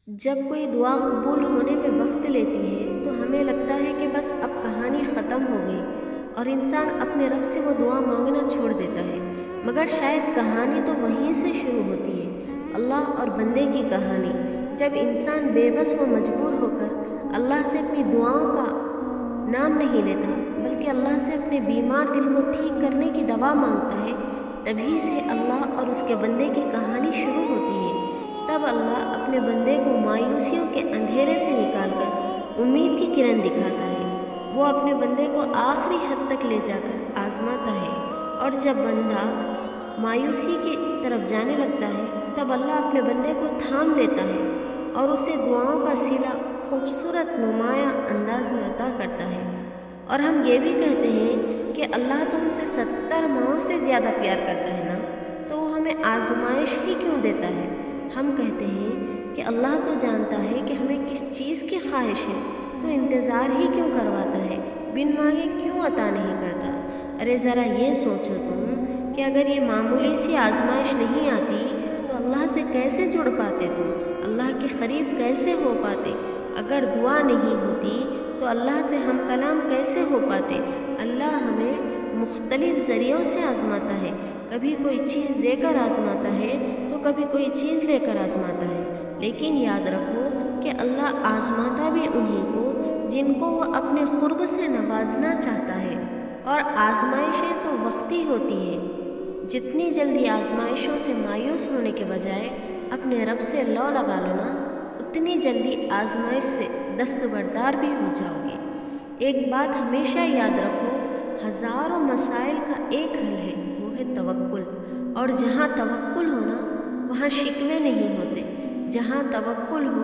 جب کوئی دعا قبول ہونے میں وقت لیتی ہے تو ہمیں لگتا ہے کہ بس اب کہانی ختم ہو گئی اور انسان اپنے رب سے وہ دعا مانگنا چھوڑ دیتا ہے، مگر شاید کہانی تو وہیں سے شروع ہوتی ہے، اللہ اور بندے کی کہانی۔ جب انسان بے بس و مجبور ہو کر اللہ سے اپنی دعاؤں کا نام نہیں لیتا بلکہ اللہ سے اپنے بیمار دل کو ٹھیک کرنے کی دوا مانگتا ہے، تبھی سے اللہ اور اس کے بندے کی کہانی شروع ہوتی ہے۔ تب اللہ اپنے بندے کو مایوسیوں کے اندھیرے سے نکال کر امید کی کرن دکھاتا ہے۔ وہ اپنے بندے کو آخری حد تک لے جا کر آزماتا ہے، اور جب بندہ مایوسی کی طرف جانے لگتا ہے تب اللہ اپنے بندے کو تھام لیتا ہے اور اسے دعاؤں کا صلہ خوبصورت نمایاں انداز میں عطا کرتا ہے۔ اور ہم یہ بھی کہتے ہیں کہ اللہ تو ہم سے 70 ماؤں سے زیادہ پیار کرتا ہے نا، تو وہ ہمیں آزمائش ہی کیوں دیتا ہے؟ ہم کہتے ہیں کہ اللہ تو جانتا ہے کہ ہمیں کس چیز کی خواہش ہے، تو انتظار ہی کیوں کرواتا ہے، بن مانگے کیوں عطا نہیں کرتا؟ ارے ذرا یہ سوچو تم کہ اگر یہ معمولی سی آزمائش نہیں آتی تو اللہ سے کیسے جڑ پاتے تم، اللہ کے قریب کیسے ہو پاتے؟ اگر دعا نہیں ہوتی تو اللہ سے ہم کلام کیسے ہو پاتے؟ اللہ ہمیں مختلف ذریعوں سے آزماتا ہے، کبھی کوئی چیز دے کر آزماتا ہے تو کبھی کوئی چیز لے کر آزماتا ہے، لیکن یاد رکھو کہ اللہ آزماتا بھی انہی کو جن کو وہ اپنے قرب سے نوازنا چاہتا ہے، اور آزمائشیں تو وقتی ہوتی ہیں۔ جتنی جلدی آزمائشوں سے مایوس ہونے کے بجائے اپنے رب سے لو لگا لو نا، اتنی جلدی آزمائش سے دستبردار بھی ہو جاؤ گے۔ ایک بات ہمیشہ یاد رکھو، ہزاروں مسائل کا ایک حل ہے، وہ ہے توکل۔ اور جہاں توکل ہو نا وہاں شکوے نہیں ہوتے، جہاں توکل ہو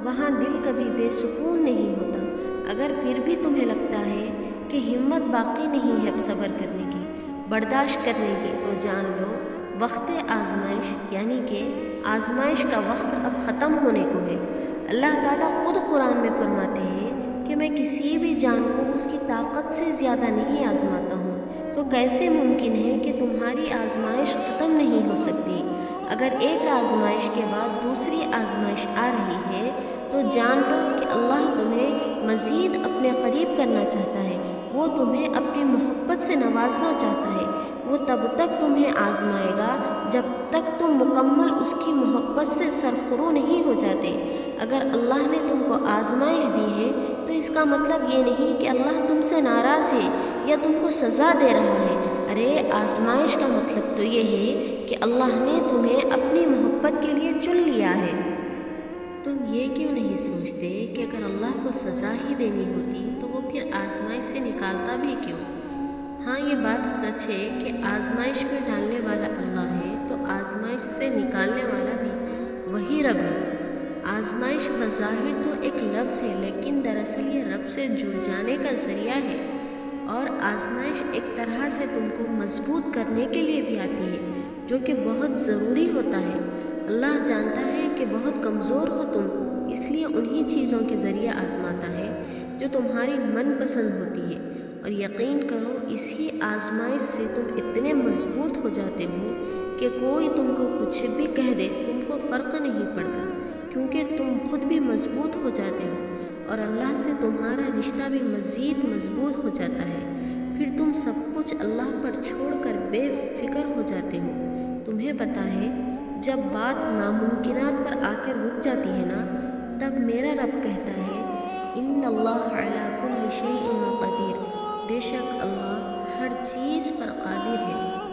وہاں دل کبھی بے سکون نہیں ہوتا۔ اگر پھر بھی تمہیں لگتا ہے کہ ہمت باقی نہیں ہے اب صبر کرنے کی، برداشت کرنے کی، تو جان لو وقت آزمائش یعنی کہ آزمائش کا وقت اب ختم ہونے کو ہے۔ اللہ تعالیٰ خود قرآن میں فرماتے ہیں کہ میں کسی بھی جان کو اس کی طاقت سے زیادہ نہیں آزماتا ہوں، تو کیسے ممکن ہے کہ تمہاری آزمائش ختم نہیں ہو سکتی؟ اگر ایک آزمائش کے بعد دوسری آزمائش آ رہی ہے تو جان لو کہ اللہ تمہیں مزید اپنے قریب کرنا چاہتا ہے، وہ تمہیں اپنی محبت سے نوازنا چاہتا ہے۔ وہ تب تک تمہیں آزمائے گا جب تک تم مکمل اس کی محبت سے سرفرو نہیں ہو جاتے۔ اگر اللہ نے تم کو آزمائش دی ہے تو اس کا مطلب یہ نہیں کہ اللہ تم سے ناراض ہے یا تم کو سزا دے رہا ہے۔ ارے آزمائش کا مطلب تو یہ ہے کہ اللہ نے تمہیں اپنی محبت کے لیے چن لیا ہے۔ تم یہ کیوں نہیں سوچتے کہ اگر اللہ کو سزا ہی دینی ہوتی تو وہ پھر آزمائش سے نکالتا بھی کیوں؟ ہاں یہ بات سچ ہے کہ آزمائش میں ڈالنے والا اللہ ہے تو آزمائش سے نکالنے والا بھی وہی رب ہے۔ آزمائش بظاہر تو ایک لفظ ہے، لیکن دراصل یہ رب سے جڑ جانے کا ذریعہ ہے، اور آزمائش ایک طرح سے تم کو مضبوط کرنے کے لیے بھی آتی ہے، جو کہ بہت ضروری ہوتا ہے۔ اللہ جانتا ہے کہ بہت کمزور ہو تم، اس لیے انہی چیزوں کے ذریعے آزماتا ہے جو تمہاری من پسند ہوتی ہے، اور یقین کرو اسی آزمائش سے تم اتنے مضبوط ہو جاتے ہو کہ کوئی تم کو کچھ بھی کہہ دے تم کو فرق نہیں پڑتا، کیونکہ تم خود بھی مضبوط ہو جاتے ہو، اور اللہ سے تمہارا رشتہ بھی مزید مضبوط ہو جاتا ہے۔ پھر تم سب کچھ اللہ پر چھوڑ کر بے فکر ہو جاتے ہو۔ تمہیں پتہ ہے جب بات ناممکنات پر آ کر رک جاتی ہے نا، تب میرا رب کہتا ہے ان اللہ علی کل شیء قدیر، بے شک اللہ ہر چیز پر قادر ہے۔